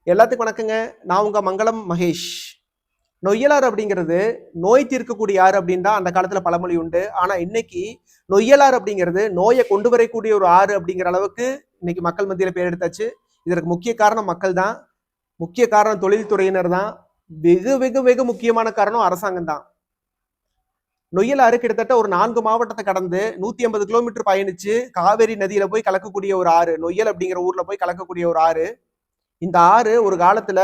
எல்லாத்துக்கும் வணக்கங்க. நான் உங்க மங்களம் மகேஷ். நொய்யலார் அப்படிங்கிறது நோய் தீர்க்கக்கூடிய ஆறு அப்படின்னு தான் அந்த காலத்துல பழமொழி உண்டு. ஆனா இன்னைக்கு நொய்யலார் அப்படிங்கிறது நோயை கொண்டு வரக்கூடிய ஒரு ஆறு அப்படிங்கிற அளவுக்கு இன்னைக்கு மக்கள் மத்தியில பேர் எடுத்தாச்சு. இதற்கு முக்கிய காரணம் மக்கள் தான். முக்கிய காரணம் தொழில்துறையினர் தான். வெகு வெகு வெகு முக்கியமான காரணம் அரசாங்கம் தான். நொய்யலாறு கிட்டத்தட்ட ஒரு 4 மாவட்டத்தை கடந்து 150 கிலோமீட்டர் பயணிச்சு காவேரி நதியில போய் கலக்கக்கூடிய ஒரு ஆறு. நொய்யல் அப்படிங்கிற ஊர்ல போய் கலக்கக்கூடிய ஒரு ஆறு. இந்த ஆறு ஒரு காலத்துல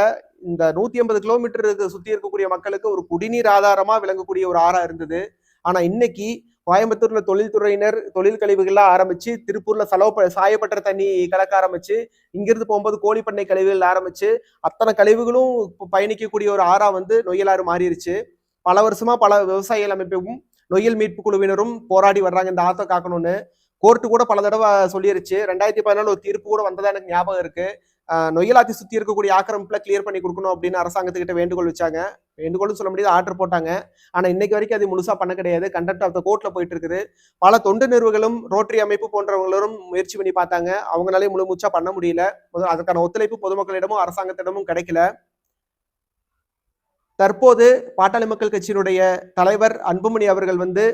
இந்த 150 கிலோமீட்டருக்கு சுத்தி இருக்கக்கூடிய மக்களுக்கு ஒரு குடிநீர் ஆதாரமா விளங்கக்கூடிய ஒரு ஆறா இருந்தது. ஆனா இன்னைக்கு கோயம்புத்தூர்ல தொழில்துறையினர் தொழில் கழிவுகள்லாம் ஆரம்பிச்சு, திருப்பூர்ல சாயப்பட்ட தண்ணி கலக்க ஆரம்பிச்சு, இங்கிருந்து போகும்போது கோழிப்பண்ணை கழிவுகள் ஆரம்பிச்சு, அத்தனை கழிவுகளும் பயணிக்கக்கூடிய ஒரு ஆறா வந்து நொய்யலாறு மாறிடுச்சு. பல வருஷமா பல விவசாயிகள் அமைப்பும் நொய்யல் மீட்பு குழுவினரும் போராடி வர்றாங்க இந்த ஆத்த காக்கணும்னு. கோர்ட்டு கூட பல தடவை சொல்லிருச்சு. 2014 ஒரு தீர்ப்பு கூட வந்ததா எனக்கு ஞாபகம் இருக்கு. நொய்யலாத்தி சுத்தி இருக்கக்கூடிய ஆக்கிரமிப்புல கிளியர் பண்ணி கொடுக்கணும் அப்படின்னு அரசாங்கத்துக்கிட்ட வேண்டுகோள் வச்சாங்க. வேண்டுகோள்னு சொல்ல முடியாது, ஆர்டர் போட்டாங்க. ஆனா இன்னைக்கு வரைக்கும் அது முழுசா பண்ண கிடையாது. கண்டெம்ட் ஆஃப் த கோர்ட்ல போயிட்டு இருக்குது. பல தொண்டு நிறுவனங்களும் ரோட்டரி அமைப்பு போன்றவங்களும் முயற்சி பண்ணி பார்த்தாங்க. அவங்களாலே முழு மூச்சா பண்ண முடியல. அதுக்கான ஒத்துழைப்பு பொதுமக்களிடமும் அரசாங்கத்திடமும் கிடைக்கல. தற்போது பாட்டாளி மக்கள் கட்சியினுடைய தலைவர் அன்புமணி அவர்கள் வந்து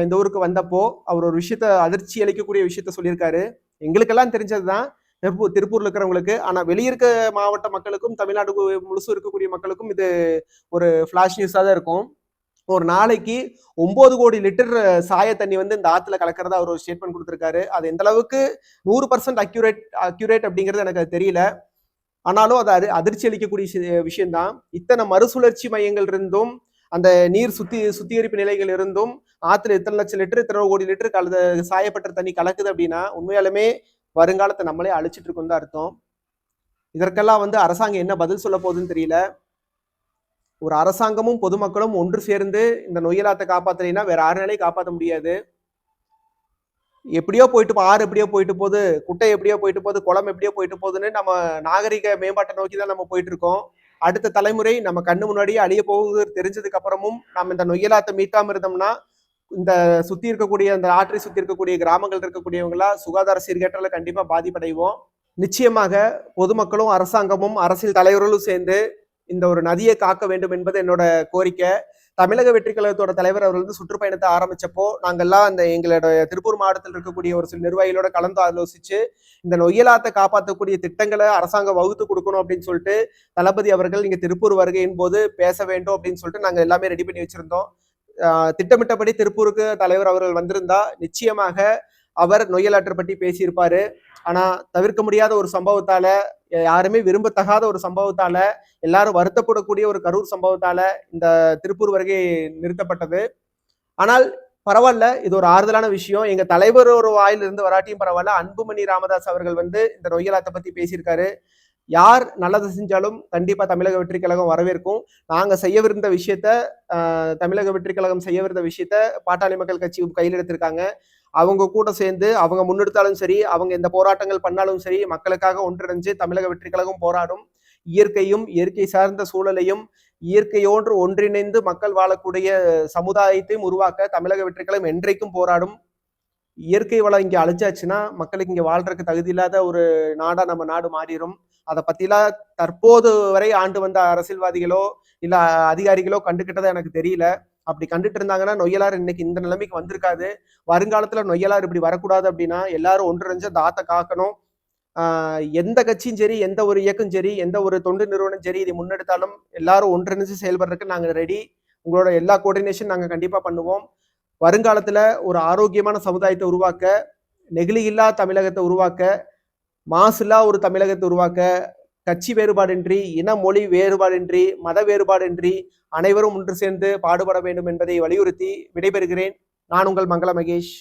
இந்த ஊருக்கு வந்தப்போ அவர் ஒரு விஷயத்த, அதிர்ச்சி அளிக்கக்கூடிய விஷயத்த சொல்லியிருக்காரு. எங்களுக்கெல்லாம் தெரிஞ்சதுதான் திருப்பூர்ல இருக்கிறவங்களுக்கு. ஆனா வெளியிருக்க மாவட்ட மக்களுக்கும் தமிழ்நாடு முழுசும் இருக்கக்கூடிய மக்களுக்கும் இது ஒரு ஃபிளாஷ் நியூஸா தான் இருக்கும். ஒரு நாளைக்கு 9 கோடி லிட்டர் சாய தண்ணி வந்து இந்த ஆத்துல கலக்கிறதா அவர் ஒரு ஸ்டேட்மெண்ட் கொடுத்திருக்காரு. அது எந்த அளவுக்கு 100% அக்யூரேட் அப்படிங்கிறது எனக்கு அது தெரியல. ஆனாலும் அது அதிர்ச்சி அளிக்கக்கூடிய விஷயம்தான். இத்தனை மறுசுழற்சி மையங்கள் இருந்தும், அந்த நீர் சுத்திகரிப்பு நிலைகள் இருந்தும், ஆத்துல இத்தனை லட்சம் லிட்டர், இத்தனை கோடி லிட்டர் சாயப்பட்ட தண்ணி கலக்குது அப்படின்னா உண்மையாலுமே வருங்காலத்தை நம்மளே அழிச்சிட்டு இருக்கோம் தான் அர்த்தம். இதற்கெல்லாம் வந்து அரசாங்கம் என்ன பதில் சொல்ல போகுதுன்னு தெரியல. ஒரு அரசாங்கமும் பொதுமக்களும் ஒன்று சேர்ந்து இந்த நொய்யலாத்தை காப்பாத்தலைன்னா வேற யாருனாலையும் காப்பாற்ற முடியாது. எப்படியோ போயிட்டு ஆறு எப்படியோ போயிட்டு போகுது, குட்டை எப்படியோ போயிட்டு போகுது, குளம் எப்படியோ போயிட்டு போகுதுன்னு நம்ம நாகரிக மேம்பாட்டை நோக்கி தான் நம்ம போயிட்டு இருக்கோம். அடுத்த தலைமுறை நம்ம கண்ணு முன்னாடியே அழிய போகுது தெரிஞ்சதுக்கு அப்புறமும் நம்ம இந்த நொய்யலாத்தை மீட்காம இருந்தோம்னா இந்த சுத்தி இருக்கக்கூடிய அந்த ஆற்றை சுத்தி இருக்கக்கூடிய கிராமங்கள் இருக்கக்கூடியவங்களா சுகாதார சீர்கேட்டால கண்டிப்பா பாதிப்படைவோம். நிச்சயமாக பொதுமக்களும் அரசாங்கமும் அரசியல் தலைவர்களும் சேர்ந்து இந்த ஒரு நதியை காக்க வேண்டும் என்பது என்னோட கோரிக்கை. தமிழக வெற்றி கழகத்தோட தலைவர் அவர்கள் வந்து சுற்றுப்பயணத்தை ஆரம்பிச்சப்போ நாங்கெல்லாம் அந்த எங்களோட திருப்பூர் மாவட்டத்தில் இருக்கக்கூடிய ஒரு சில நிர்வாகிகளோட கலந்து ஆலோசிச்சு இந்த நொய்யலாத்தை காப்பாற்றக்கூடிய திட்டங்களை அரசாங்கம் வகுத்து கொடுக்கணும் அப்படின்னு சொல்லிட்டு தளபதி அவர்கள் இங்க திருப்பூர் வருகையின் போது பேச வேண்டும் அப்படின்னு சொல்லிட்டு நாங்க எல்லாமே ரெடி பண்ணி வச்சிருந்தோம். திட்டமிட்டபடி திருப்பூருக்கு தலைவர் அவர்கள் வந்திருந்தா நிச்சயமாக அவர் நொய்யலாற்றை பற்றி பேசியிருப்பாரு. ஆனா தவிர்க்க முடியாத ஒரு சம்பவத்தால, யாருமே விரும்பத்தகாத ஒரு சம்பவத்தால, எல்லாரும் வருத்தப்படக்கூடிய ஒரு கரூர் சம்பவத்தால இந்த திருப்பூர் வருகை நிறுத்தப்பட்டது. ஆனால் பரவாயில்ல, இது ஒரு ஆறுதலான விஷயம். எங்க தலைவர் ஒரு வாயிலிருந்து வராட்டியும் பரவாயில்ல, அன்புமணி ராமதாஸ் அவர்கள் வந்து இந்த நொய்யலாத்தை பத்தி பேசியிருக்காரு. யார் நல்லது செஞ்சாலும் கண்டிப்பா தமிழக வெற்றி கழகம் வரவேற்கும். நாங்க செய்யவிருந்த விஷயத்த, தமிழக வெற்றி கழகம் செய்யவிருந்த விஷயத்த பாட்டாளி மக்கள் கட்சி கையில் எடுத்திருக்காங்க. அவங்க கூட சேர்ந்து அவங்க முன்னெடுத்தாலும் சரி, அவங்க எந்த போராட்டங்கள் பண்ணாலும் சரி, மக்களுக்காக ஒன்றிணைஞ்சு தமிழக வெற்றி கழகம் போராடும். இயற்கையும் இயற்கை சார்ந்த சூழலையும் இயற்கையோன்று ஒன்றிணைந்து மக்கள் வாழக்கூடிய சமுதாயத்தையும் உருவாக்க தமிழக வெற்றி கழகம் என்றைக்கும் போராடும். இயற்கை வளம் இங்க அழிஞ்சாச்சுன்னா மக்களுக்கு இங்க வாழ்றதுக்கு தகுதி இல்லாத ஒரு நாடா நம்ம நாடு மாறிடும். அதை பத்திலாம் தற்போது வரை ஆண்டு வந்த அரசியல்வாதிகளோ இல்ல அதிகாரிகளோ கண்டுகிட்டதா எனக்கு தெரியல. அப்படி கண்டுட்டு இருந்தாங்கன்னா நொய்யலாறு இன்னைக்கு இந்த நிலைமைக்கு வந்திருக்காது. வருங்காலத்துல நொய்யலாறு இப்படி வரக்கூடாது அப்படின்னா எல்லாரும் ஒன்றிணைஞ்சு அந்த ஆத்தை காக்கணும். எந்த கட்சியும் சரி, எந்த ஒரு இயக்கம் சரி, எந்த ஒரு தொண்டு நிறுவனம் சரி, இதை முன்னெடுத்தாலும் எல்லாரும் ஒன்றிணைஞ்சு செயல்படுறதுக்கு நாங்க ரெடி. உங்களோட எல்லா கோஆர்டினேஷன் நாங்க கண்டிப்பா பண்ணுவோம். வருங்காலத்துல ஒரு ஆரோக்கியமான சமுதாயத்தை உருவாக்க, நெகிழியில்லா தமிழகத்தை உருவாக்க, மாசில்லா ஒரு தமிழகத்தை உருவாக்க, கட்சி வேறுபாடின்றி, இன மொழி வேறுபாடின்றி, மத வேறுபாடின்றி அனைவரும் ஒன்று சேர்ந்து பாடுபட வேண்டும் என்பதை வலியுறுத்தி விடைபெறுகிறேன். நான் உங்கள் மங்கள மகேஷ்.